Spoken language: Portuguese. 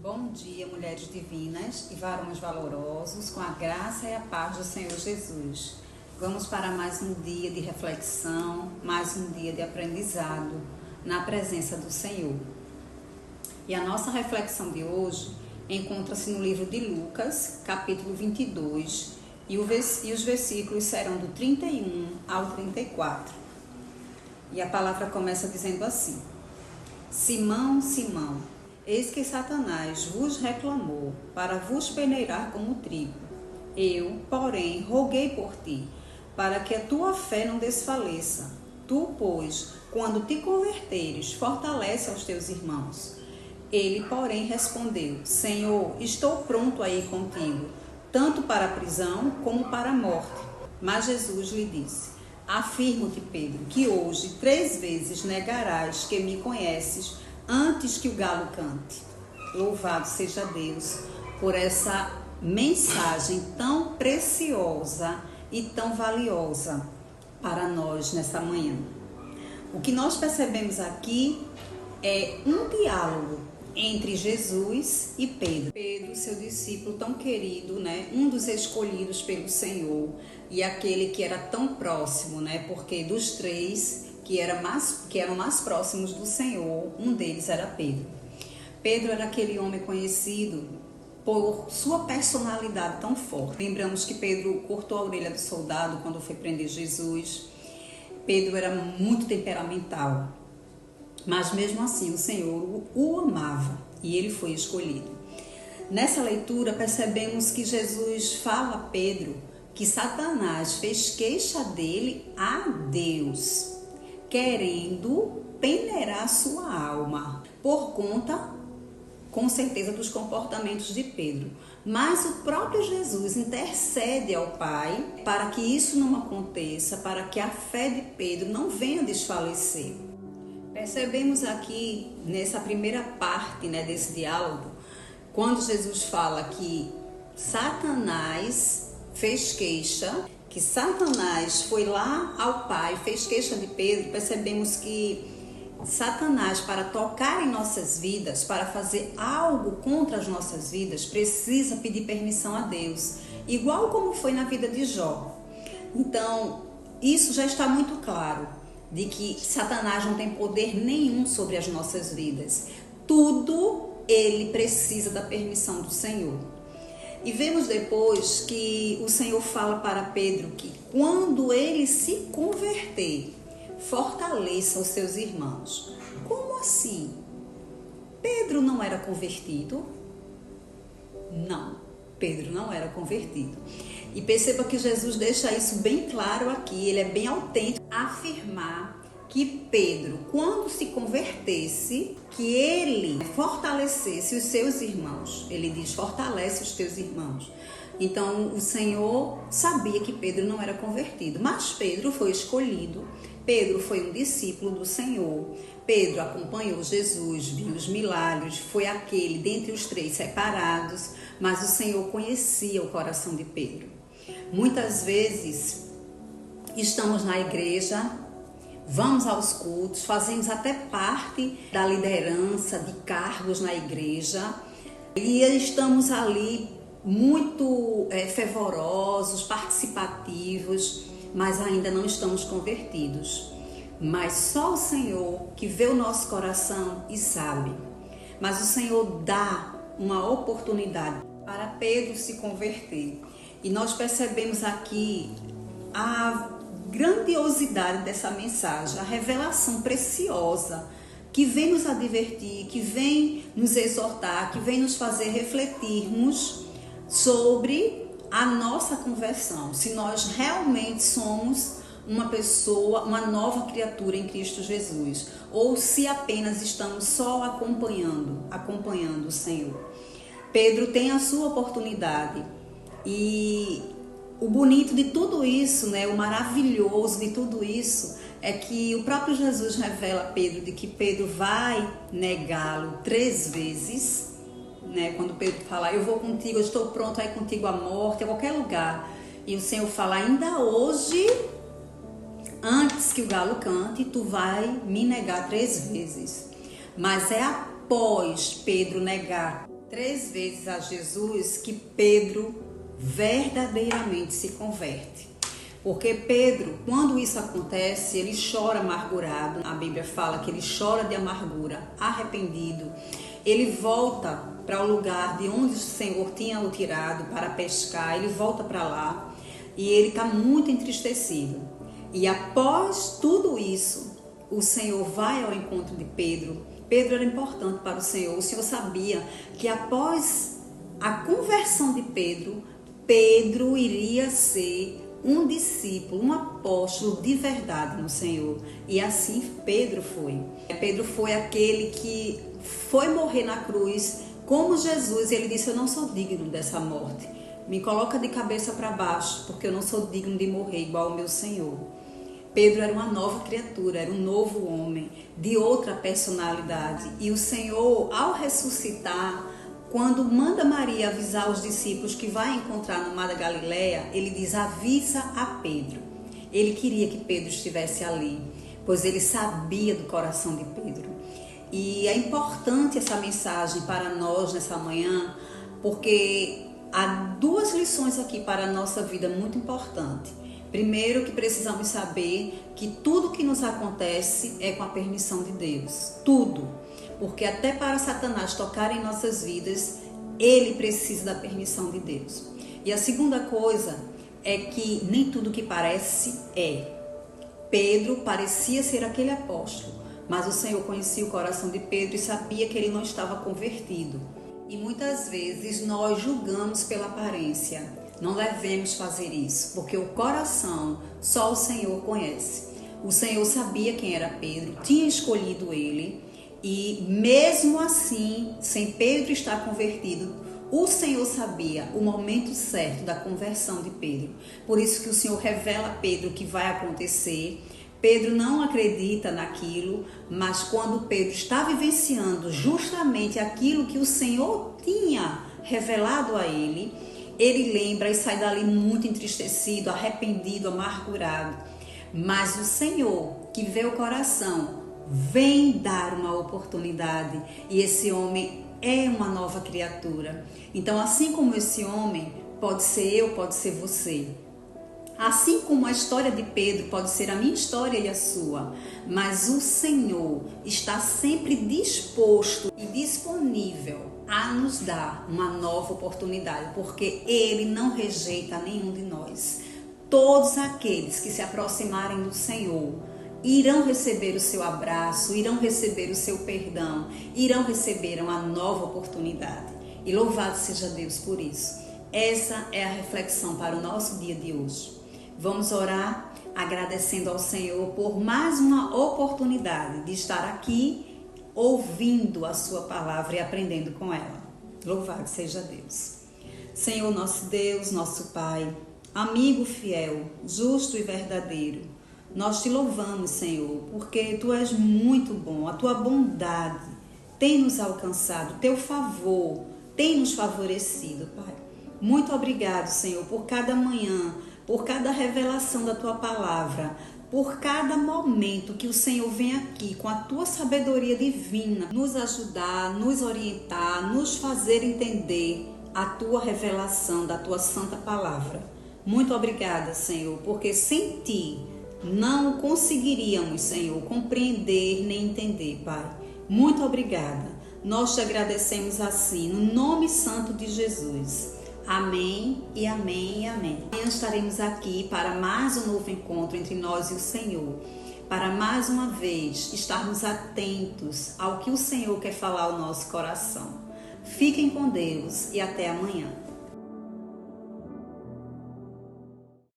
Bom dia, mulheres divinas e varões valorosos, com a graça e a paz do Senhor Jesus. Vamos para mais um dia de reflexão, mais um dia de aprendizado na presença do Senhor. E a nossa reflexão de hoje encontra-se no livro de Lucas, capítulo 22, e os versículos serão do 31 ao 34. E a palavra começa dizendo assim: Simão, Simão, eis que Satanás vos reclamou para vos peneirar como trigo. Eu, porém, roguei por ti, para que a tua fé não desfaleça. Tu, pois, quando te converteres, fortalece aos teus irmãos. Ele, porém, respondeu: Senhor, estou pronto a ir contigo, tanto para a prisão como para a morte. Mas Jesus lhe disse: Afirmo-te, Pedro, que hoje 3 vezes negarás que me conheces, antes que o galo cante. Louvado seja Deus por essa mensagem tão preciosa e tão valiosa para nós nessa manhã. O que nós percebemos aqui é um diálogo entre Jesus e Pedro. Pedro, seu discípulo tão querido, né? Um dos escolhidos pelo Senhor e aquele que era tão próximo, né? Porque dos 3 que eram mais próximos do Senhor, um deles era Pedro. Pedro era aquele homem conhecido por sua personalidade tão forte. Lembramos que Pedro cortou a orelha do soldado quando foi prender Jesus. Pedro era muito temperamental, mas mesmo assim o Senhor o amava e ele foi escolhido. Nessa leitura percebemos que Jesus fala a Pedro que Satanás fez queixa dele a Deus, querendo peneirar sua alma, por conta, com certeza, dos comportamentos de Pedro. Mas o próprio Jesus intercede ao Pai para que isso não aconteça, para que a fé de Pedro não venha desfalecer. Percebemos aqui, nessa primeira parte, né, desse diálogo, quando Jesus fala que Satanás fez queixa, que Satanás foi lá ao Pai, fez queixa de Pedro. Percebemos que Satanás, para tocar em nossas vidas, para fazer algo contra as nossas vidas, precisa pedir permissão a Deus, igual como foi na vida de Jó. Então, isso já está muito claro, de que Satanás não tem poder nenhum sobre as nossas vidas. Tudo ele precisa da permissão do Senhor. E vemos depois que o Senhor fala para Pedro que quando ele se converter, fortaleça os seus irmãos. Como assim? Pedro não era convertido? Não, Pedro não era convertido. E perceba que Jesus deixa isso bem claro aqui, ele é bem autêntico, afirmar que Pedro, quando se convertesse, que ele fortalecesse os seus irmãos. Ele diz: fortalece os teus irmãos. Então o Senhor sabia que Pedro não era convertido, mas Pedro foi escolhido, Pedro foi um discípulo do Senhor, Pedro acompanhou Jesus, viu os milagres, foi aquele dentre os 3 separados, mas o Senhor conhecia o coração de Pedro. Muitas vezes estamos na igreja, vamos aos cultos, fazemos até parte da liderança, de cargos na igreja, e estamos ali muito fervorosos, participativos, mas ainda não estamos convertidos. Mas só o Senhor que vê o nosso coração e sabe. Mas o Senhor dá uma oportunidade para Pedro se converter. E nós percebemos aqui a grandiosidade dessa mensagem, a revelação preciosa que vem nos advertir, que vem nos exortar, que vem nos fazer refletirmos sobre a nossa conversão, se nós realmente somos uma pessoa, uma nova criatura em Cristo Jesus, ou se apenas estamos só acompanhando o Senhor. Pedro tem a sua oportunidade, e o bonito de tudo isso, né, o maravilhoso de tudo isso, é que o próprio Jesus revela a Pedro de que Pedro vai negá-lo 3 vezes, né? Quando Pedro fala: eu vou contigo, eu estou pronto a ir contigo à morte, a qualquer lugar. E o Senhor fala: ainda hoje, antes que o galo cante, tu vai me negar 3 vezes. Mas é após Pedro negar 3 vezes a Jesus, que Pedro verdadeiramente se converte. Porque Pedro, quando isso acontece, ele chora amargurado. A Bíblia fala que ele chora de amargura, arrependido. Ele volta para o lugar de onde o Senhor tinha o tirado para pescar. Ele volta para lá e ele está muito entristecido. E após tudo isso, o Senhor vai ao encontro de Pedro. Pedro era importante para o Senhor. O Senhor sabia que após a conversão de Pedro, Pedro iria ser um discípulo, um apóstolo de verdade no Senhor. E assim Pedro foi. Pedro foi aquele que foi morrer na cruz como Jesus. Ele disse: eu não sou digno dessa morte. Me coloca de cabeça para baixo, porque eu não sou digno de morrer igual ao meu Senhor. Pedro era uma nova criatura, era um novo homem, de outra personalidade. E o Senhor, ao ressuscitar, quando manda Maria avisar os discípulos que vai encontrar no mar da Galileia, ele diz: avisa a Pedro. Ele queria que Pedro estivesse ali, pois ele sabia do coração de Pedro. E é importante essa mensagem para nós nessa manhã, porque há 2 lições aqui para a nossa vida muito importantes. Primeiro, que precisamos saber que tudo que nos acontece é com a permissão de Deus. Tudo. Porque até para Satanás tocar em nossas vidas, ele precisa da permissão de Deus. E a segunda coisa é que nem tudo que parece é. Pedro parecia ser aquele apóstolo, mas o Senhor conhecia o coração de Pedro e sabia que ele não estava convertido. E muitas vezes nós julgamos pela aparência. Não devemos fazer isso, porque o coração só o Senhor conhece. O Senhor sabia quem era Pedro, tinha escolhido ele. E mesmo assim, sem Pedro estar convertido, o Senhor sabia o momento certo da conversão de Pedro. Por isso que o Senhor revela a Pedro o que vai acontecer. Pedro não acredita naquilo, mas quando Pedro está vivenciando justamente aquilo que o Senhor tinha revelado a ele, ele lembra e sai dali muito entristecido, arrependido, amargurado. Mas o Senhor, que vê o coração, vem dar uma oportunidade, e esse homem é uma nova criatura. Então, assim como esse homem, pode ser eu, pode ser você. Assim como a história de Pedro pode ser a minha história e a sua, mas o Senhor está sempre disposto e disponível a nos dar uma nova oportunidade, porque Ele não rejeita nenhum de nós. Todos aqueles que se aproximarem do Senhor irão receber o seu abraço, irão receber o seu perdão, irão receber uma nova oportunidade. E louvado seja Deus por isso. Essa é a reflexão para o nosso dia de hoje. Vamos orar agradecendo ao Senhor por mais uma oportunidade de estar aqui ouvindo a sua palavra e aprendendo com ela. Louvado seja Deus. Senhor, nosso Deus, nosso Pai, amigo fiel, justo e verdadeiro, nós te louvamos, Senhor, porque Tu és muito bom, a Tua bondade tem nos alcançado, Teu favor tem nos favorecido, Pai. Muito obrigado, Senhor, por cada manhã, por cada revelação da Tua palavra, por cada momento que o Senhor vem aqui com a Tua sabedoria divina, nos ajudar, nos orientar, nos fazer entender a Tua revelação da Tua santa palavra. Muito obrigada, Senhor, porque sem Ti não conseguiríamos, Senhor, compreender nem entender, Pai. Muito obrigada. Nós te agradecemos assim, no nome santo de Jesus. Amém e amém e amém. Amanhã estaremos aqui para mais um novo encontro entre nós e o Senhor. Para mais uma vez estarmos atentos ao que o Senhor quer falar ao nosso coração. Fiquem com Deus e até amanhã.